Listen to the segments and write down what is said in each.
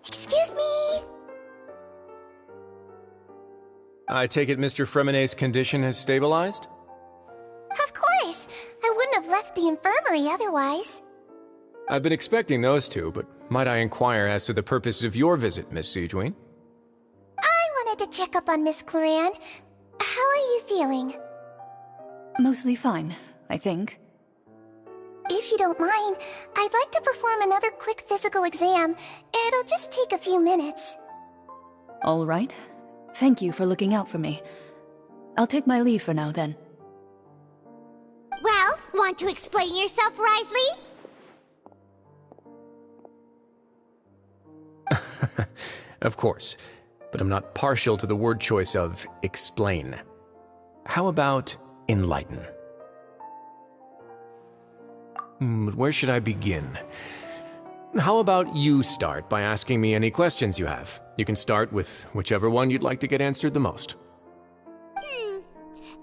Excuse me. I take it Mr. Fremonet's condition has stabilized? Of course. I wouldn't have left the infirmary otherwise. I've been expecting those two, but might I inquire as to the purpose of your visit, Miss Sijuin? I wanted to check up on Miss Cloran. How are you feeling? Mostly fine, I think. If you don't mind, I'd like to perform another quick physical exam. It'll just take a few minutes. All right. Thank you for looking out for me. I'll take my leave for now, then. Well, want to explain yourself, Risley? Of course, but I'm not partial to the word choice of explain. How about enlighten? Where should I begin? How about you start by asking me any questions you have? You can start with whichever one you'd like to get answered the most. Then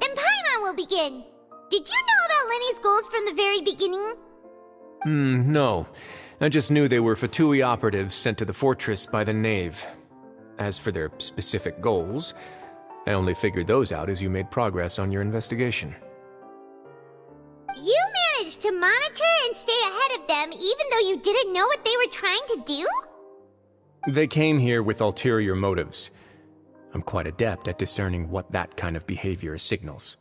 Paimon will begin. Did you know about Lenny's goals from the very beginning? No. I just knew they were Fatui operatives sent to the fortress by the Knave. As for their specific goals, I only figured those out as you made progress on your investigation. You managed to monitor and stay ahead of them even though you didn't know what they were trying to do? They came here with ulterior motives. I'm quite adept at discerning what that kind of behavior signals.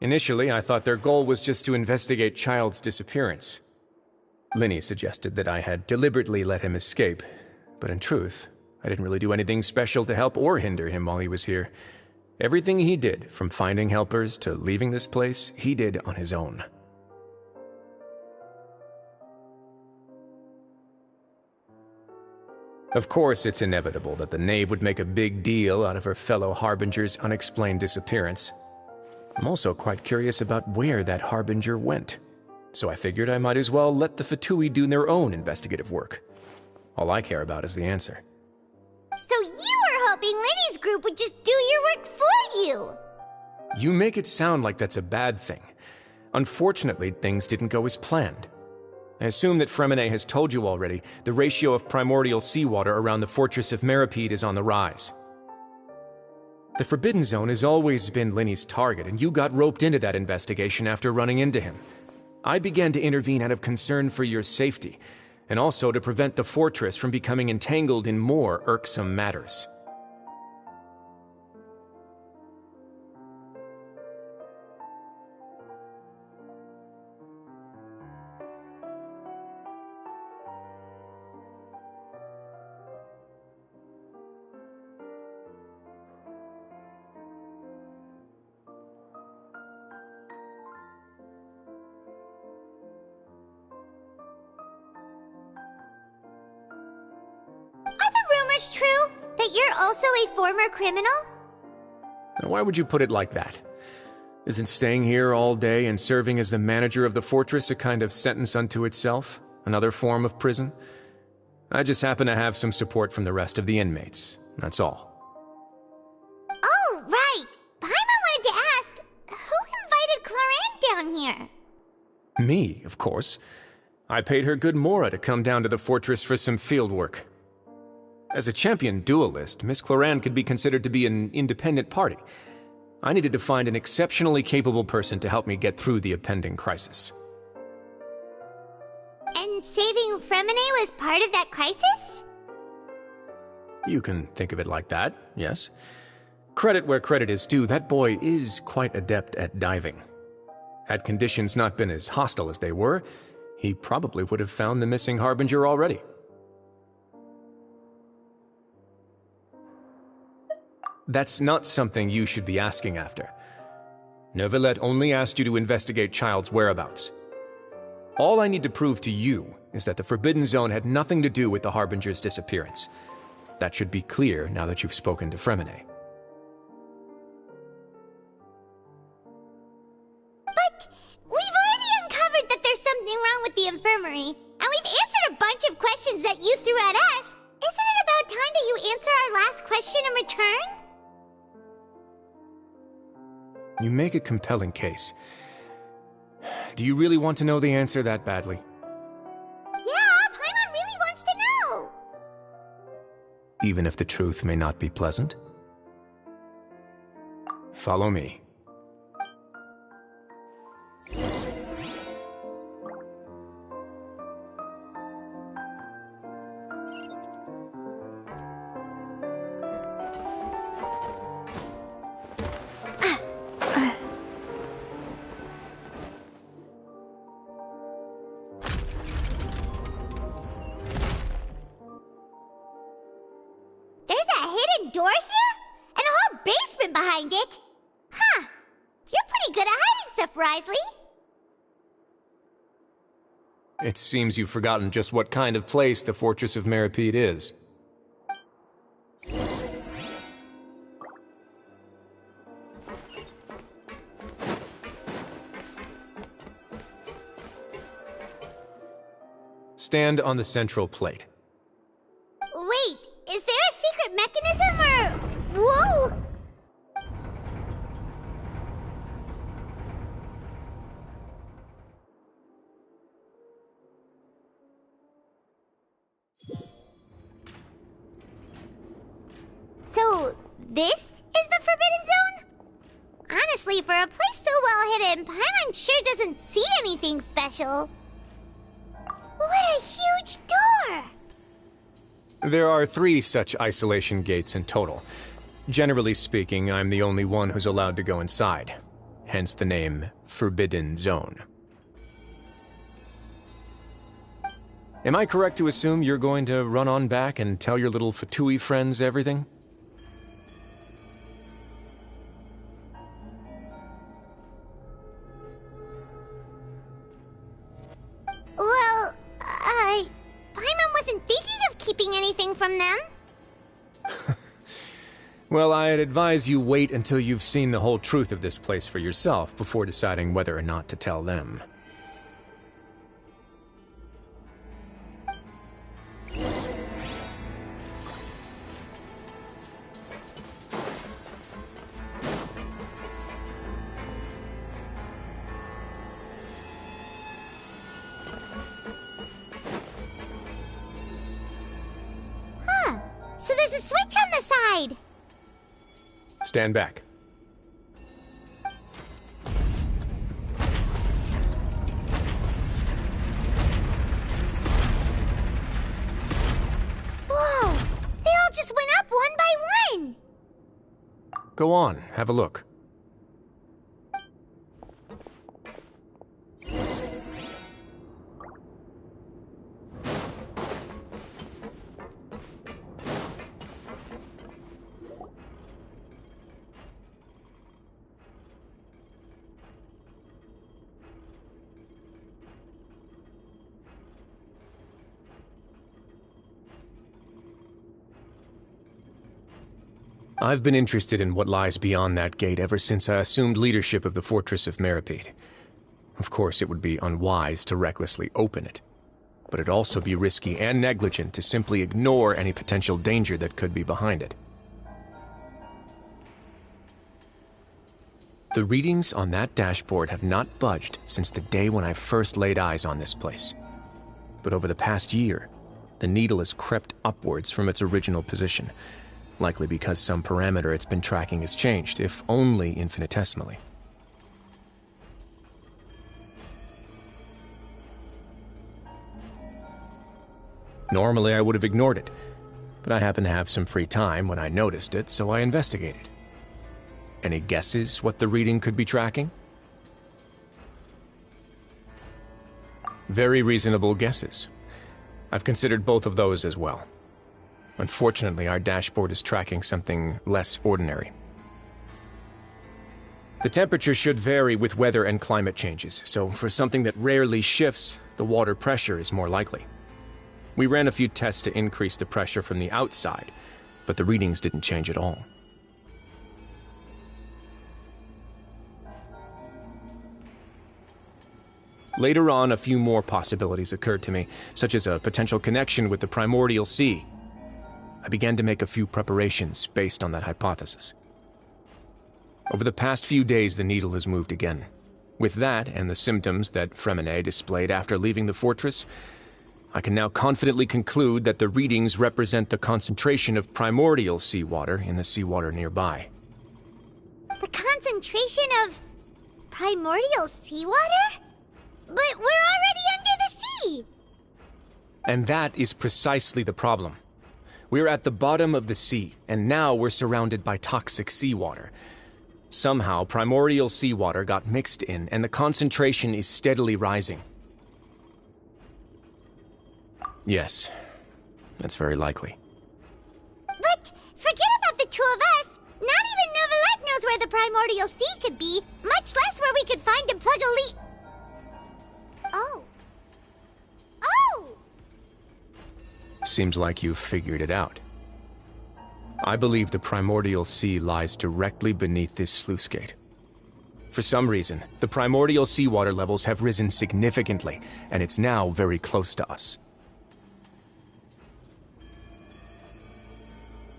Initially, I thought their goal was just to investigate Child's disappearance. Linny suggested that I had deliberately let him escape, but in truth, I didn't really do anything special to help or hinder him while he was here. Everything he did, from finding helpers to leaving this place, he did on his own. Of course, it's inevitable that the Knave would make a big deal out of her fellow Harbinger's unexplained disappearance. I'm also quite curious about where that Harbinger went, so I figured I might as well let the Fatui do their own investigative work. All I care about is the answer. So you were hoping Lenny's group would just do your work for you! You make it sound like that's a bad thing. Unfortunately, things didn't go as planned. I assume that Fremonet has told you already, the ratio of primordial seawater around the fortress of Meripede is on the rise. The Forbidden Zone has always been Lenny's target, and you got roped into that investigation after running into him. I began to intervene out of concern for your safety, and also to prevent the fortress from becoming entangled in more irksome matters. True? That you're also a former criminal? Now, why would you put it like that? Isn't staying here all day and serving as the manager of the fortress a kind of sentence unto itself? Another form of prison? I just happen to have some support from the rest of the inmates. That's all. Oh, right! Paimon wanted to ask, who invited Cloran down here? Me, of course. I paid her good mora to come down to the fortress for some field work. As a champion duelist, Miss Cloran could be considered to be an independent party. I needed to find an exceptionally capable person to help me get through the impending crisis. And saving Fremonet was part of that crisis? You can think of it like that, yes. Credit where credit is due, that boy is quite adept at diving. Had conditions not been as hostile as they were, he probably would have found the missing Harbinger already. That's not something you should be asking after. Neuvillette only asked you to investigate Child's whereabouts. All I need to prove to you is that the Forbidden Zone had nothing to do with the Harbinger's disappearance. That should be clear now that you've spoken to Fremine. But we've already uncovered that there's something wrong with the infirmary, and we've answered a bunch of questions that you threw at us. Isn't it about time that you answer our last question in return? You make a compelling case. Do you really want to know the answer that badly? Yeah, Paimon really wants to know! Even if the truth may not be pleasant? Follow me. Door here? And a whole basement behind it? Huh. You're pretty good at hiding stuff, Risley. It seems you've forgotten just what kind of place the Fortress of Meripede is. Stand on the central plate. Wait, is there a secret mechanism or... Whoa! So, this is the Forbidden Zone? Honestly, for a place so well hidden, Paimon sure doesn't see anything special. What a huge door! There are 3 such isolation gates in total. Generally speaking, I'm the only one who's allowed to go inside. Hence the name Forbidden Zone. Am I correct to assume you're going to run on back and tell your little Fatui friends everything? Well, Paimon wasn't thinking of keeping anything from them. Well, I'd advise you wait until you've seen the whole truth of this place for yourself before deciding whether or not to tell them. So there's a switch on the side. Stand back. Whoa! They all just went up one by one. Go on, have a look. I've been interested in what lies beyond that gate ever since I assumed leadership of the Fortress of Meripede. Of course, it would be unwise to recklessly open it, but it'd also be risky and negligent to simply ignore any potential danger that could be behind it. The readings on that dashboard have not budged since the day when I first laid eyes on this place. But over the past year, the needle has crept upwards from its original position, likely because some parameter it's been tracking has changed, if only infinitesimally. Normally I would have ignored it, but I happened to have some free time when I noticed it, so I investigated. Any guesses what the reading could be tracking? Very reasonable guesses. I've considered both of those as well. Unfortunately, our dashboard is tracking something less ordinary. The temperature should vary with weather and climate changes, so for something that rarely shifts, the water pressure is more likely. We ran a few tests to increase the pressure from the outside, but the readings didn't change at all. Later on, a few more possibilities occurred to me, such as a potential connection with the primordial sea. I began to make a few preparations based on that hypothesis. Over the past few days, the needle has moved again. With that, and the symptoms that Fremine displayed after leaving the fortress, I can now confidently conclude that the readings represent the concentration of primordial seawater in the seawater nearby. The concentration of primordial seawater? But we're already under the sea! And that is precisely the problem. We're at the bottom of the sea, and now we're surrounded by toxic seawater. Somehow, primordial seawater got mixed in, and the concentration is steadily rising. Yes, that's very likely. But forget about the two of us! Not even Novelette knows where the primordial sea could be, much less where we could find and plug a leak. Oh. Oh! Seems like you've figured it out. I believe the primordial sea lies directly beneath this sluice gate. For some reason, the primordial seawater levels have risen significantly, and it's now very close to us.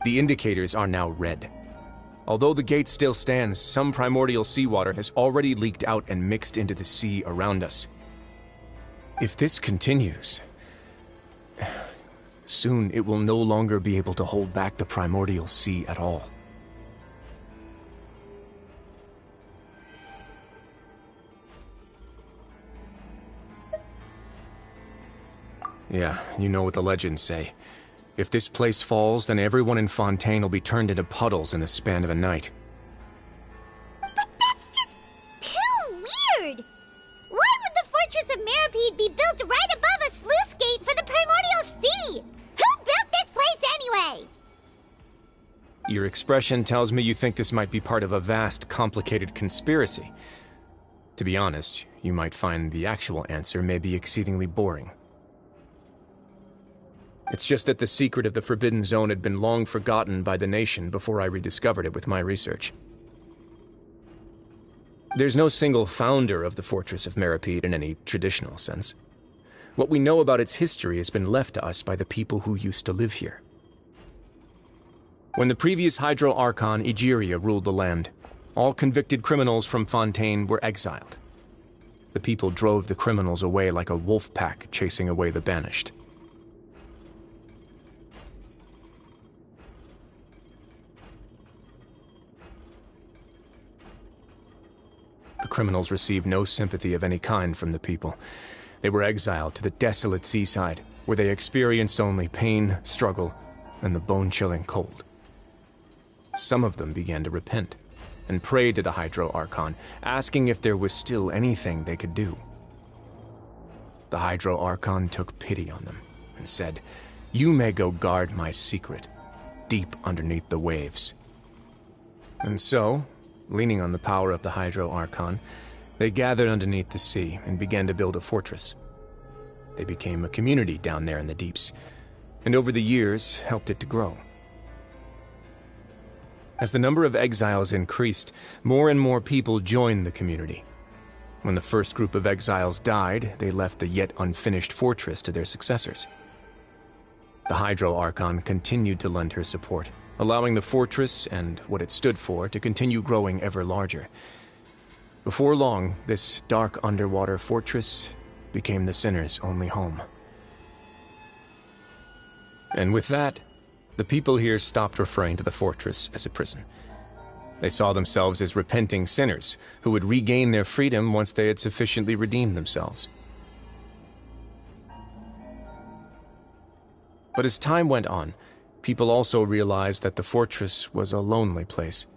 The indicators are now red. Although the gate still stands, some primordial seawater has already leaked out and mixed into the sea around us. If this continues, soon it will no longer be able to hold back the primordial sea at all. Yeah, you know what the legends say. If this place falls, then everyone in Fontaine will be turned into puddles in the span of a night. But that's just too weird! Why would the Fortress of Meripede be built right above a sluice gate for the primordial sea? Who built this place anyway? Your expression tells me you think this might be part of a vast, complicated conspiracy. To be honest, you might find the actual answer may be exceedingly boring. It's just that the secret of the Forbidden Zone had been long forgotten by the nation before I rediscovered it with my research. There's no single founder of the Fortress of Meripede in any traditional sense. What we know about its history has been left to us by the people who used to live here. When the previous Hydro Archon Egeria ruled the land, all convicted criminals from Fontaine were exiled. The people drove the criminals away like a wolf pack chasing away the banished. The criminals received no sympathy of any kind from the people. They were exiled to the desolate seaside, where they experienced only pain, struggle, and the bone-chilling cold. Some of them began to repent, and prayed to the Hydro Archon, asking if there was still anything they could do. The Hydro Archon took pity on them, and said, "You may go guard my secret, deep underneath the waves." And so, leaning on the power of the Hydro Archon, they gathered underneath the sea and began to build a fortress. They became a community down there in the deeps, and over the years helped it to grow. As the number of exiles increased, more and more people joined the community. When the first group of exiles died, they left the yet unfinished fortress to their successors. The Hydro Archon continued to lend her support, allowing the fortress and what it stood for to continue growing ever larger. Before long, this dark underwater fortress became the sinner's only home. And with that, the people here stopped referring to the fortress as a prison. They saw themselves as repenting sinners who would regain their freedom once they had sufficiently redeemed themselves. But as time went on, people also realized that the fortress was a lonely place.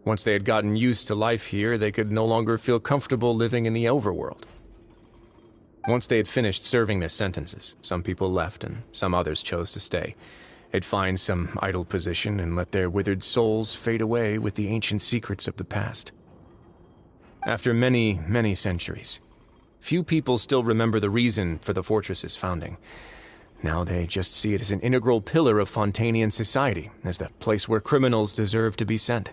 Once they had gotten used to life here, they could no longer feel comfortable living in the overworld. Once they had finished serving their sentences, some people left and some others chose to stay. They'd find some idle position and let their withered souls fade away with the ancient secrets of the past. After many, many centuries, Few people still remember the reason for the fortress's founding. Now they just see it as an integral pillar of Fontanian society, as the place where criminals deserve to be sent.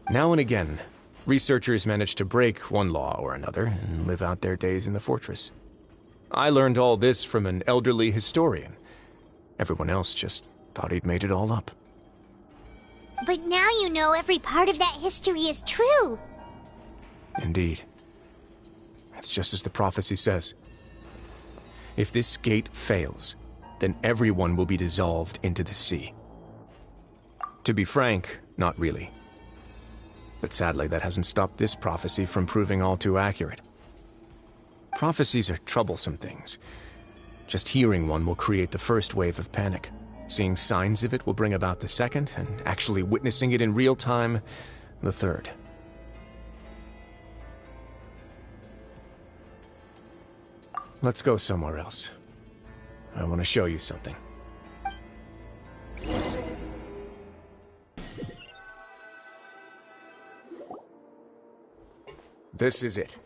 Now and again, researchers manage to break one law or another and live out their days in the fortress. I learned all this from an elderly historian. Everyone else just thought he'd made it all up. But now you know every part of that history is true. Indeed. It's just as the prophecy says. If this gate fails, then everyone will be dissolved into the sea. To be frank, not really. But sadly, that hasn't stopped this prophecy from proving all too accurate. Prophecies are troublesome things. Just hearing one will create the first wave of panic. Seeing signs of it will bring about the second, and actually witnessing it in real time, the third. Let's go somewhere else. I want to show you something. This is it.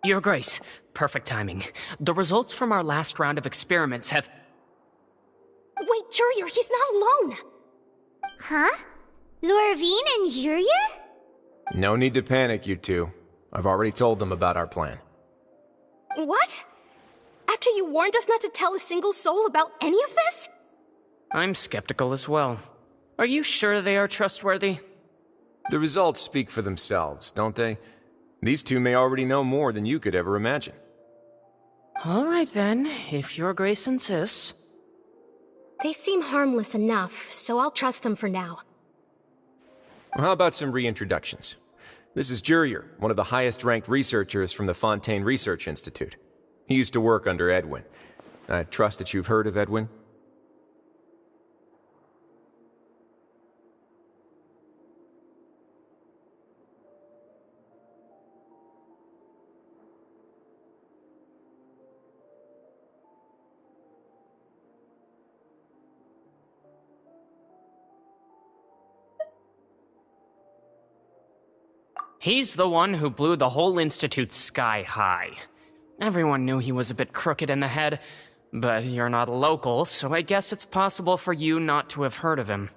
Your Grace, perfect timing. The results from our last round of experiments have... Wait, Jurier, he's not alone! Huh? Lorvine and Jurier? No need to panic, you two. I've already told them about our plan. What? After you warned us not to tell a single soul about any of this? I'm skeptical as well. Are you sure they are trustworthy? The results speak for themselves, don't they? These two may already know more than you could ever imagine. All right then, if Your Grace insists. They seem harmless enough, so I'll trust them for now. Well, how about some reintroductions? This is Jurier, one of the highest-ranked researchers from the Fontaine Research Institute. He used to work under Edwin. I trust that you've heard of Edwin? He's the one who blew the whole institute sky high. Everyone knew he was a bit crooked in the head, but you're not a local, so I guess it's possible for you not to have heard of him.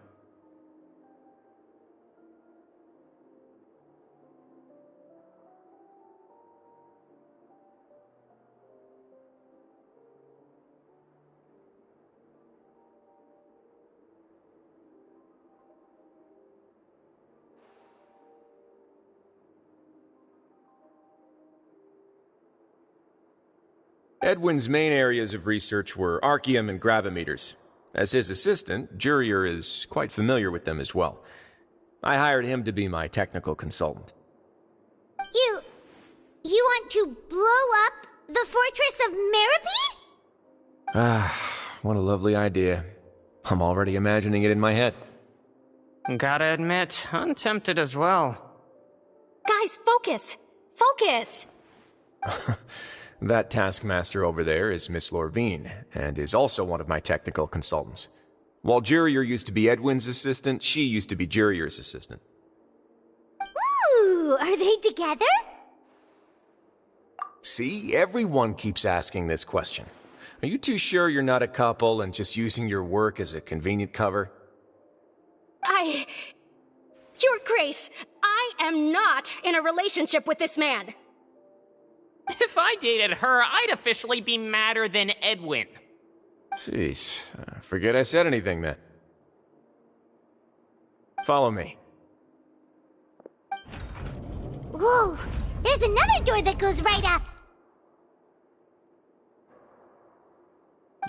Edwin's main areas of research were archaeum and gravimeters. As his assistant, Jurier is quite familiar with them as well. I hired him to be my technical consultant. You want to blow up the fortress of Meripede? Ah, what a lovely idea. I'm already imagining it in my head. Gotta admit, I'm tempted as well. Guys, focus! Focus! That taskmaster over there is Miss Lorvine, and is also one of my technical consultants. While Jurier used to be Edwin's assistant, she used to be Jurier's assistant. Ooh, are they together? See, everyone keeps asking this question. Are you too sure you're not a couple and just using your work as a convenient cover? Your Grace, I am not in a relationship with this man! If I dated her, I'd officially be madder than Edwin. Jeez, forget I said anything then. Follow me. Whoa, there's another door that goes right up.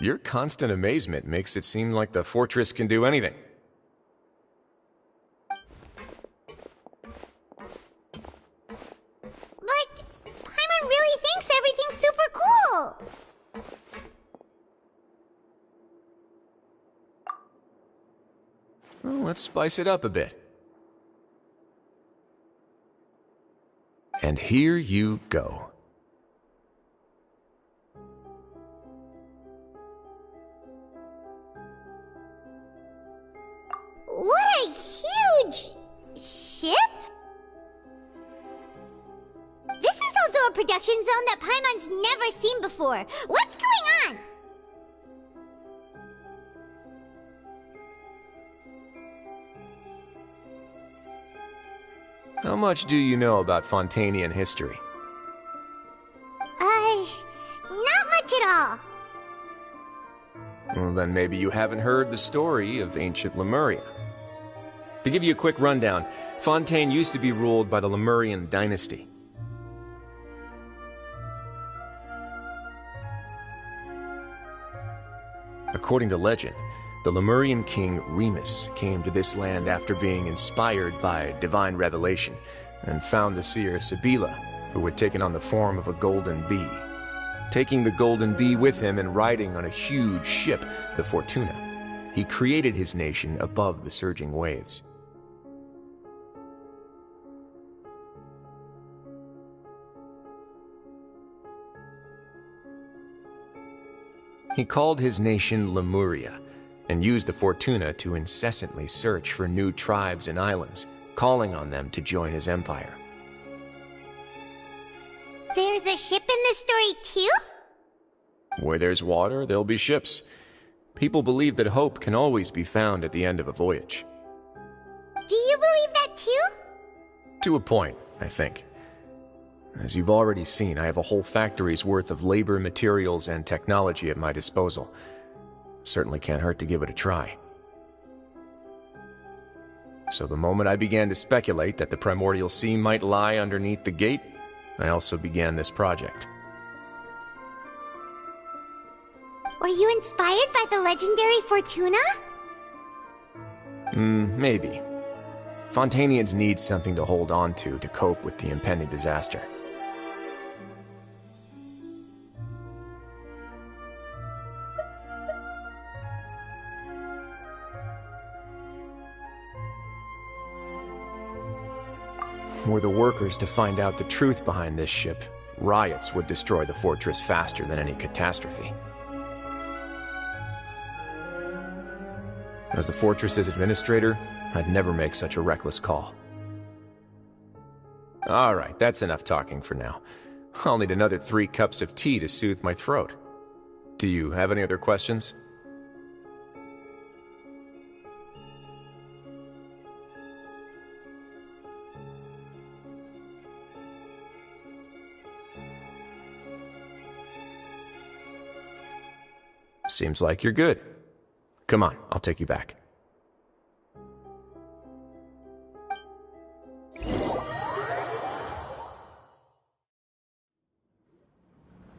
Your constant amazement makes it seem like the fortress can do anything. But Paimon really thinks everything's super cool. Well, let's spice it up a bit. And here you go. What a huge ship! This is also a production zone that Paimon's never seen before. What's going on? How much do you know about Fontanian history? Not much at all. Well, then maybe you haven't heard the story of ancient Lemuria. To give you a quick rundown, Fontaine used to be ruled by the Lemurian dynasty. According to legend, the Lemurian king Remus came to this land after being inspired by divine revelation and found the seer Sibila, who had taken on the form of a golden bee. Taking the golden bee with him and riding on a huge ship, the Fortuna, he created his nation above the surging waves. He called his nation Lemuria, and used the Fortuna to incessantly search for new tribes and islands, calling on them to join his empire. There's a ship in this story too? Where there's water, there'll be ships. People believe that hope can always be found at the end of a voyage. Do you believe that too? To a point, I think. As you've already seen, I have a whole factory's worth of labor, materials, and technology at my disposal. Certainly can't hurt to give it a try. So the moment I began to speculate that the primordial sea might lie underneath the gate, I also began this project. Were you inspired by the legendary Fortuna? Maybe. Fontanians need something to hold on to cope with the impending disaster. Were the workers to find out the truth behind this ship, riots would destroy the fortress faster than any catastrophe. As the fortress's administrator, I'd never make such a reckless call. Alright, that's enough talking for now. I'll need another 3 cups of tea to soothe my throat. Do you have any other questions? Seems like you're good. Come on, I'll take you back.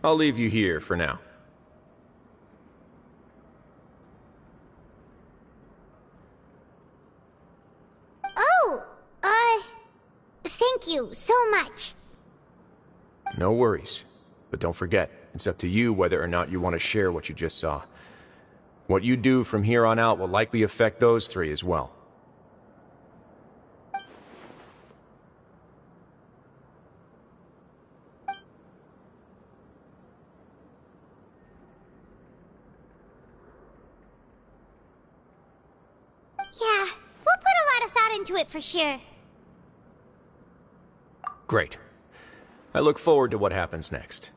I'll leave you here for now. Oh, thank you so much. No worries. But don't forget, it's up to you whether or not you want to share what you just saw. What you do from here on out will likely affect those 3 as well. Yeah, we'll put a lot of thought into it for sure. Great. I look forward to what happens next.